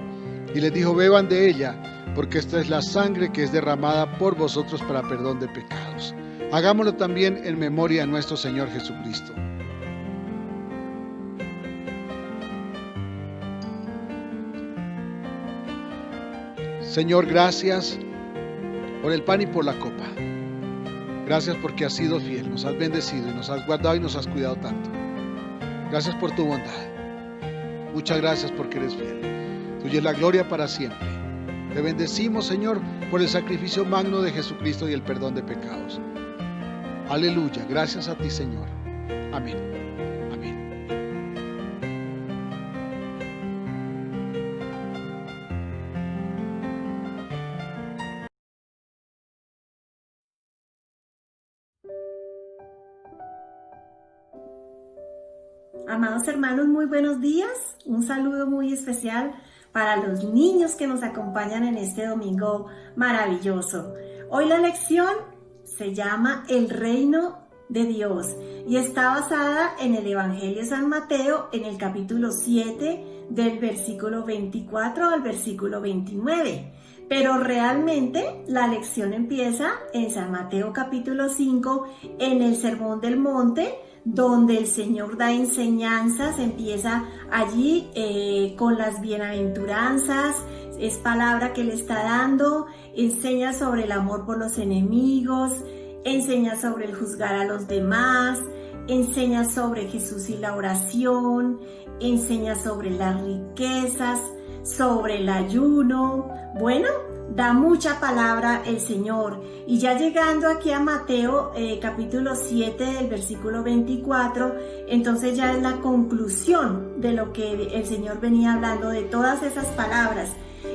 y les dijo: beban de ella, porque esta es la sangre que es derramada por vosotros para perdón de pecados. Hagámoslo también en memoria de nuestro Señor Jesucristo. Señor, gracias por el pan y por la copa. Gracias porque has sido fiel, nos has bendecido y nos has guardado y nos has cuidado tanto. Gracias por tu bondad. Muchas gracias porque eres fiel. Tuya es la gloria para siempre. Te bendecimos, Señor, por el sacrificio magno de Jesucristo y el perdón de pecados. Aleluya, gracias a ti, Señor. Amén. Amén. Amados hermanos, muy buenos días. Un saludo muy especial para los niños que nos acompañan en este domingo maravilloso. Hoy la lección se llama El reino de Dios y está basada en el Evangelio de San Mateo en el capítulo 7 del versículo 24 al versículo 29. Pero realmente la lección empieza en San Mateo capítulo 5 en el Sermón del Monte, donde el Señor da enseñanzas, empieza allí con las bienaventuranzas, es palabra que le está dando, enseña sobre el amor por los enemigos, enseña sobre el juzgar a los demás, enseña sobre Jesús y la oración, enseña sobre las riquezas, sobre el ayuno. Bueno, da mucha palabra el Señor. Y ya llegando aquí a Mateo capítulo 7 del versículo 24, entonces ya es la conclusión de lo que el Señor venía hablando, de todas esas palabras.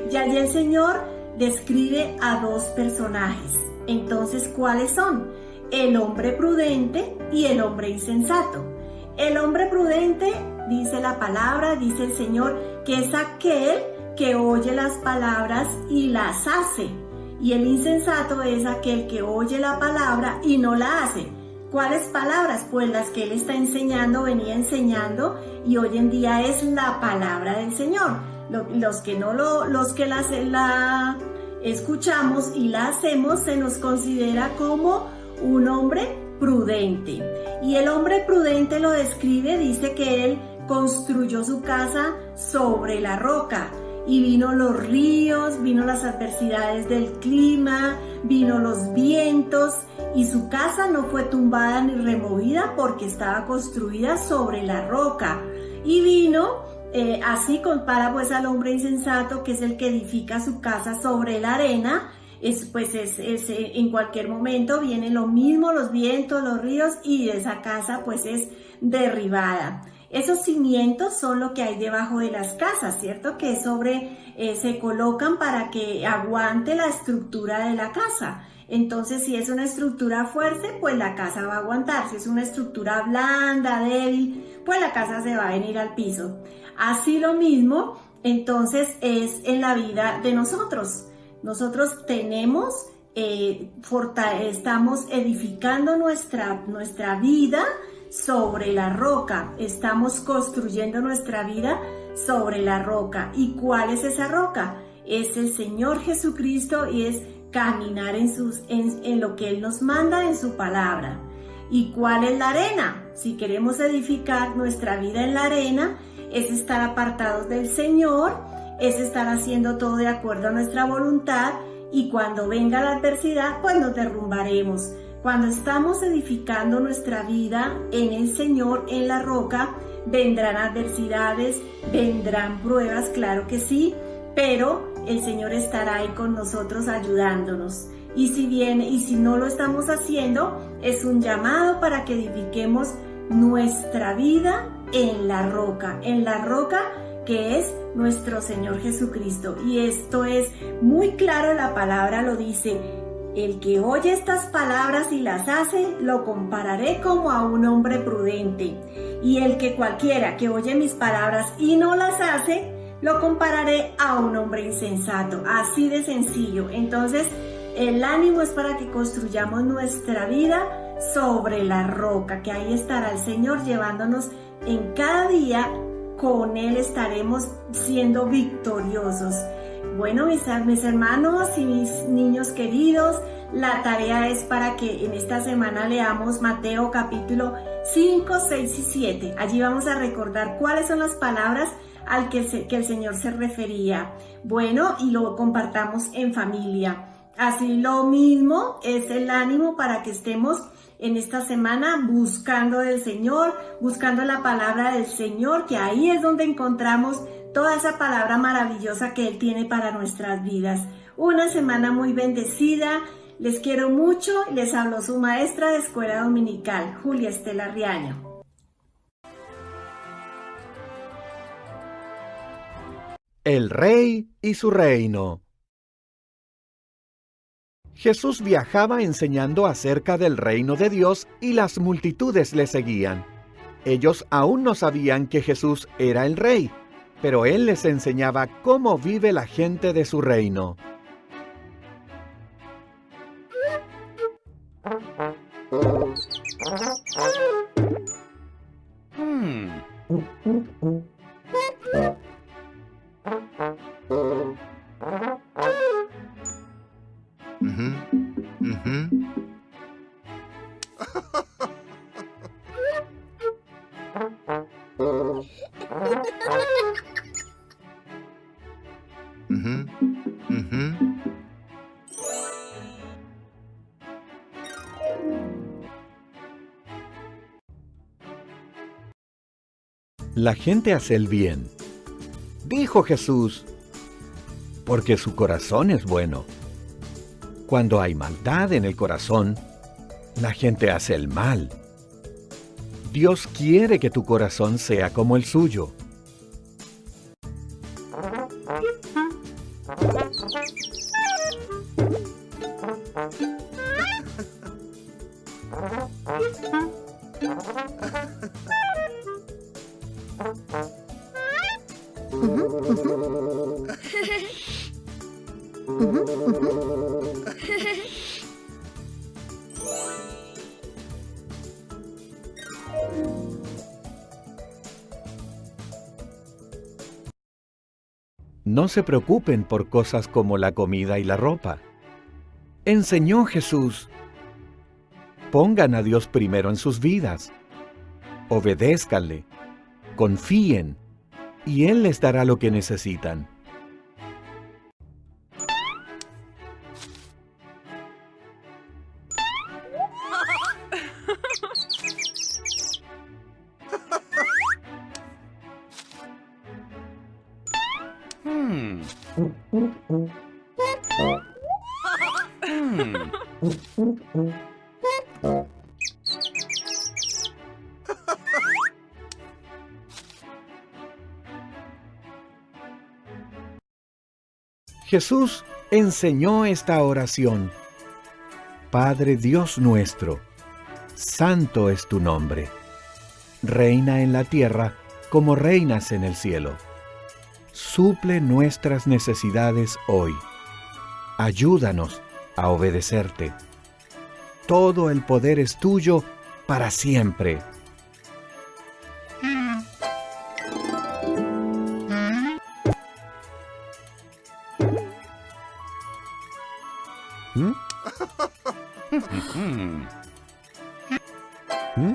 Y allí el Señor describe a dos personajes. Entonces, ¿cuáles son? El hombre prudente y el hombre insensato. El hombre prudente, dice la palabra, dice el Señor, que es aquel que oye las palabras y las hace. Y el insensato es aquel que oye la palabra y no la hace. ¿Cuáles palabras? Pues las que él está enseñando, venía enseñando, y hoy en día es la palabra del Señor. Los que la escuchamos y la hacemos, se nos considera como un hombre prudente. Y el hombre prudente lo describe, dice que él construyó su casa sobre la roca. Y vino los ríos, vino las adversidades del clima, vino los vientos, y su casa no fue tumbada ni removida porque estaba construida sobre la roca. Y vino, así compara pues al hombre insensato, que es el que edifica su casa sobre la arena. En cualquier momento viene lo mismo, los vientos, los ríos, y esa casa pues es derribada. Esos cimientos son lo que hay debajo de las casas, ¿cierto? Que se colocan para que aguante la estructura de la casa. Entonces, si es una estructura fuerte, pues la casa va a aguantar. Si es una estructura blanda, débil, pues la casa se va a venir al piso. Así lo mismo, entonces, es en la vida de nosotros. Nosotros estamos edificando nuestra vida sobre la roca. Estamos construyendo nuestra vida sobre la roca. ¿Y cuál es esa roca? Es el Señor Jesucristo, y es caminar en lo que Él nos manda en su palabra. ¿Y cuál es la arena? Si queremos edificar nuestra vida en la arena, es estar apartados del Señor, es estar haciendo todo de acuerdo a nuestra voluntad, y cuando venga la adversidad, pues nos derrumbaremos. Cuando estamos edificando nuestra vida en el Señor, en la roca, vendrán adversidades, vendrán pruebas, claro que sí, pero el Señor estará ahí con nosotros ayudándonos. Y si no lo estamos haciendo, es un llamado para que edifiquemos nuestra vida en la roca que es nuestro Señor Jesucristo. Y esto es muy claro, la palabra lo dice: el que oye estas palabras y las hace, lo compararé como a un hombre prudente. Y el que cualquiera que oye mis palabras y no las hace, lo compararé a un hombre insensato. Así de sencillo. Entonces, el ánimo es para que construyamos nuestra vida sobre la roca, que ahí estará el Señor llevándonos en cada día. Con Él estaremos siendo victoriosos. Bueno, mis hermanos y mis niños queridos, la tarea es para que en esta semana leamos Mateo capítulo 5, 6 y 7. Allí vamos a recordar cuáles son las palabras al que el Señor se refería. Bueno, y lo compartamos en familia. Así lo mismo es el ánimo para que estemos en esta semana buscando del Señor, buscando la palabra del Señor, que ahí es donde encontramos toda esa palabra maravillosa que Él tiene para nuestras vidas. Una semana muy bendecida. Les quiero mucho. Les habló su maestra de Escuela Dominical, Julia Estela Riaño. El Rey y su reino. Jesús viajaba enseñando acerca del reino de Dios y las multitudes le seguían. Ellos aún no sabían que Jesús era el Rey, pero Él les enseñaba cómo vive la gente de su reino. Ujú, ujú. Ujú, ujú. La gente hace el bien, dijo Jesús, porque su corazón es bueno. Cuando hay maldad en el corazón, la gente hace el mal. Dios quiere que tu corazón sea como el suyo. No se preocupen por cosas como la comida y la ropa. Enseñó Jesús. Pongan a Dios primero en sus vidas. Obedézcanle, confíen, y Él les dará lo que necesitan. Jesús enseñó esta oración. Padre Dios nuestro, santo es tu nombre. Reina en la tierra como reinas en el cielo. Suple nuestras necesidades hoy. Ayúdanos a obedecerte. Todo el poder es tuyo para siempre. ¿Mm? ¿Mm?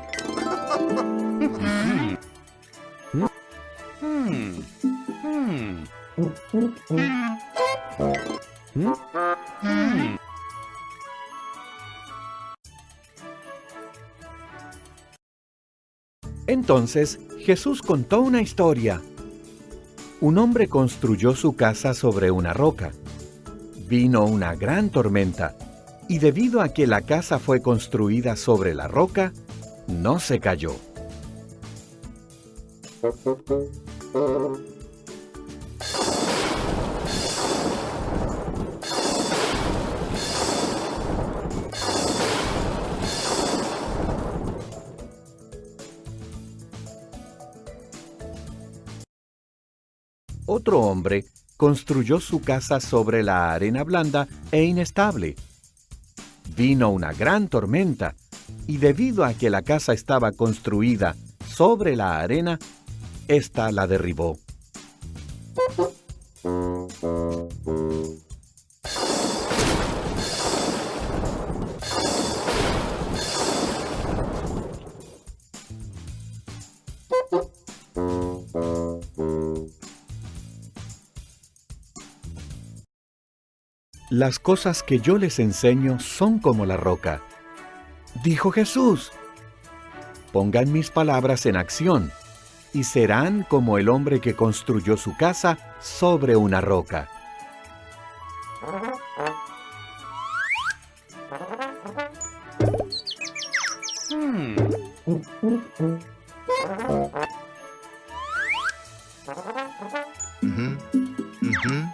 Entonces Jesús contó una historia. Un hombre construyó su casa sobre una roca. Vino una gran tormenta, y debido a que la casa fue construida sobre la roca, no se cayó. Otro hombre construyó su casa sobre la arena blanda e inestable. Vino una gran tormenta, y debido a que la casa estaba construida sobre la arena, ésta la derribó. Las cosas que yo les enseño son como la roca. Dijo Jesús, pongan mis palabras en acción, y serán como el hombre que construyó su casa sobre una roca. Ujú, ujú.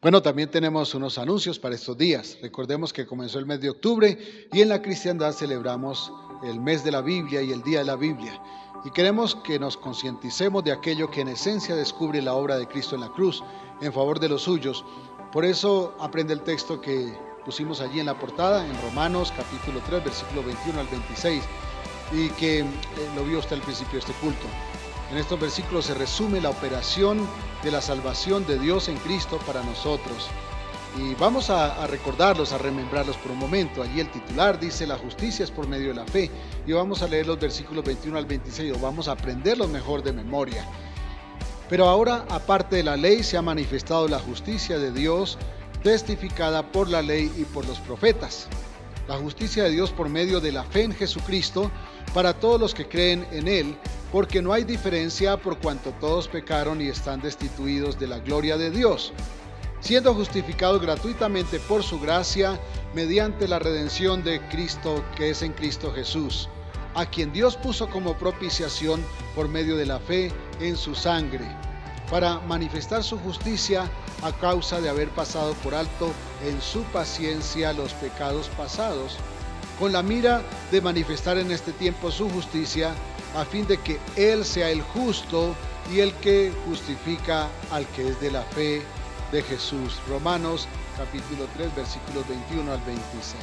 Bueno, también tenemos unos anuncios para estos días. Recordemos que comenzó el mes de octubre y en la cristiandad celebramos el mes de la Biblia y el Día de la Biblia. Y queremos que nos concienticemos de aquello que en esencia descubre la obra de Cristo en la cruz en favor de los suyos. Por eso aprende el texto que pusimos allí en la portada, en Romanos capítulo 3, versículo 21 al 26, y que lo vio usted al principio de este culto. En estos versículos se resume la operación de la salvación de Dios en Cristo para nosotros. Y vamos a recordarlos, a remembrarlos por un momento. Allí el titular dice: la justicia es por medio de la fe. Y vamos a leer los versículos 21 al 26, o vamos a aprenderlos mejor de memoria. Pero ahora, aparte de la ley, se ha manifestado la justicia de Dios, testificada por la ley y por los profetas. La justicia de Dios por medio de la fe en Jesucristo, para todos los que creen en Él, porque no hay diferencia por cuanto todos pecaron y están destituidos de la gloria de Dios, siendo justificados gratuitamente por su gracia, mediante la redención de Cristo, que es en Cristo Jesús, a quien Dios puso como propiciación por medio de la fe en su sangre, para manifestar su justicia a causa de haber pasado por alto en su paciencia los pecados pasados, con la mira de manifestar en este tiempo su justicia, a fin de que Él sea el justo y el que justifica al que es de la fe de Jesús. Romanos capítulo 3, versículos 21 al 26.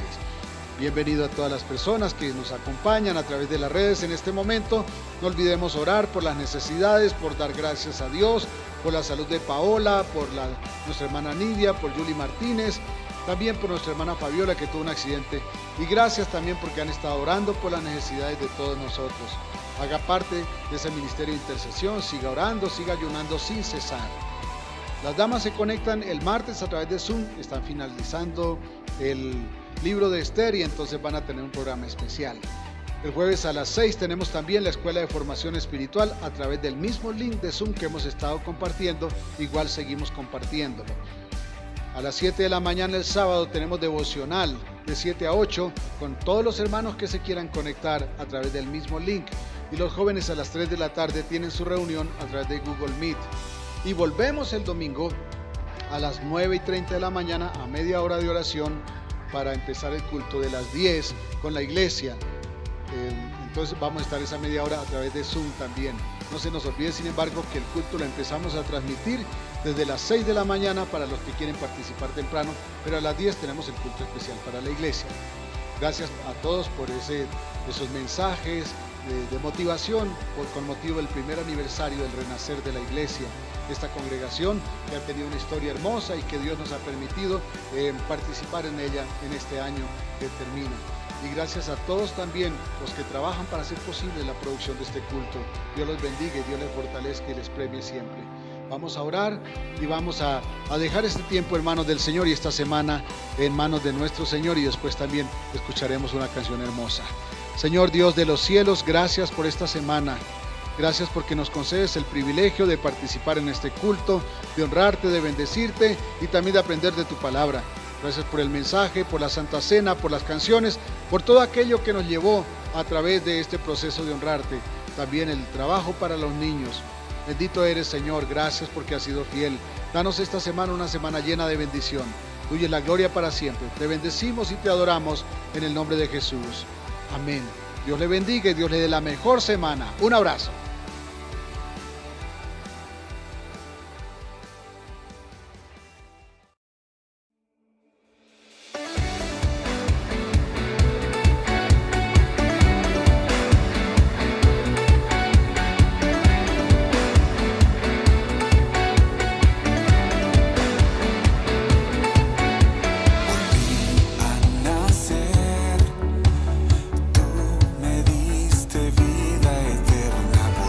Bienvenido a todas las personas que nos acompañan a través de las redes en este momento. No olvidemos orar por las necesidades, por dar gracias a Dios, por la salud de Paola, por nuestra hermana Nidia, por Julie Martínez, también por nuestra hermana Fabiola, que tuvo un accidente. Y gracias también porque han estado orando por las necesidades de todos nosotros. Haga parte de ese ministerio de intercesión, siga orando, siga ayunando sin cesar. Las damas se conectan el martes a través de Zoom, están finalizando el libro de Esther y entonces van a tener un programa especial. El jueves a las 6 tenemos también la Escuela de Formación Espiritual a través del mismo link de Zoom que hemos estado compartiendo, igual seguimos compartiéndolo. A las 7 de la mañana el sábado tenemos devocional de 7 a 8 con todos los hermanos que se quieran conectar a través del mismo link. Y los jóvenes a las 3 de la tarde tienen su reunión a través de Google Meet. Y volvemos el domingo a las 9:30 de la mañana a media hora de oración para empezar el culto de las 10 con la iglesia. Entonces vamos a estar esa media hora a través de Zoom también. No se nos olvide, sin embargo, que el culto lo empezamos a transmitir desde las 6 de la mañana para los que quieren participar temprano, pero a las 10 tenemos el culto especial para la iglesia. Gracias a todos por esos mensajes de motivación con motivo del primer aniversario del renacer de la iglesia, esta congregación que ha tenido una historia hermosa y que Dios nos ha permitido participar en ella en este año que termina. Y gracias a todos también los que trabajan para hacer posible la producción de este culto. Dios los bendiga y Dios les fortalezca y les premie siempre. Vamos a orar y vamos a dejar este tiempo en manos del Señor y esta semana en manos de nuestro Señor, y después también escucharemos una canción hermosa. Señor Dios de los cielos, gracias por esta semana. Gracias porque nos concedes el privilegio de participar en este culto, de honrarte, de bendecirte y también de aprender de tu palabra. Gracias por el mensaje, por la Santa Cena, por las canciones, por todo aquello que nos llevó a través de este proceso de honrarte. También el trabajo para los niños. Bendito eres, Señor, gracias porque has sido fiel. Danos esta semana una semana llena de bendición. Tuya es la gloria para siempre. Te bendecimos y te adoramos en el nombre de Jesús. Amén. Dios le bendiga y Dios le dé la mejor semana. Un abrazo. Tú me diste vida eterna.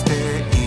triste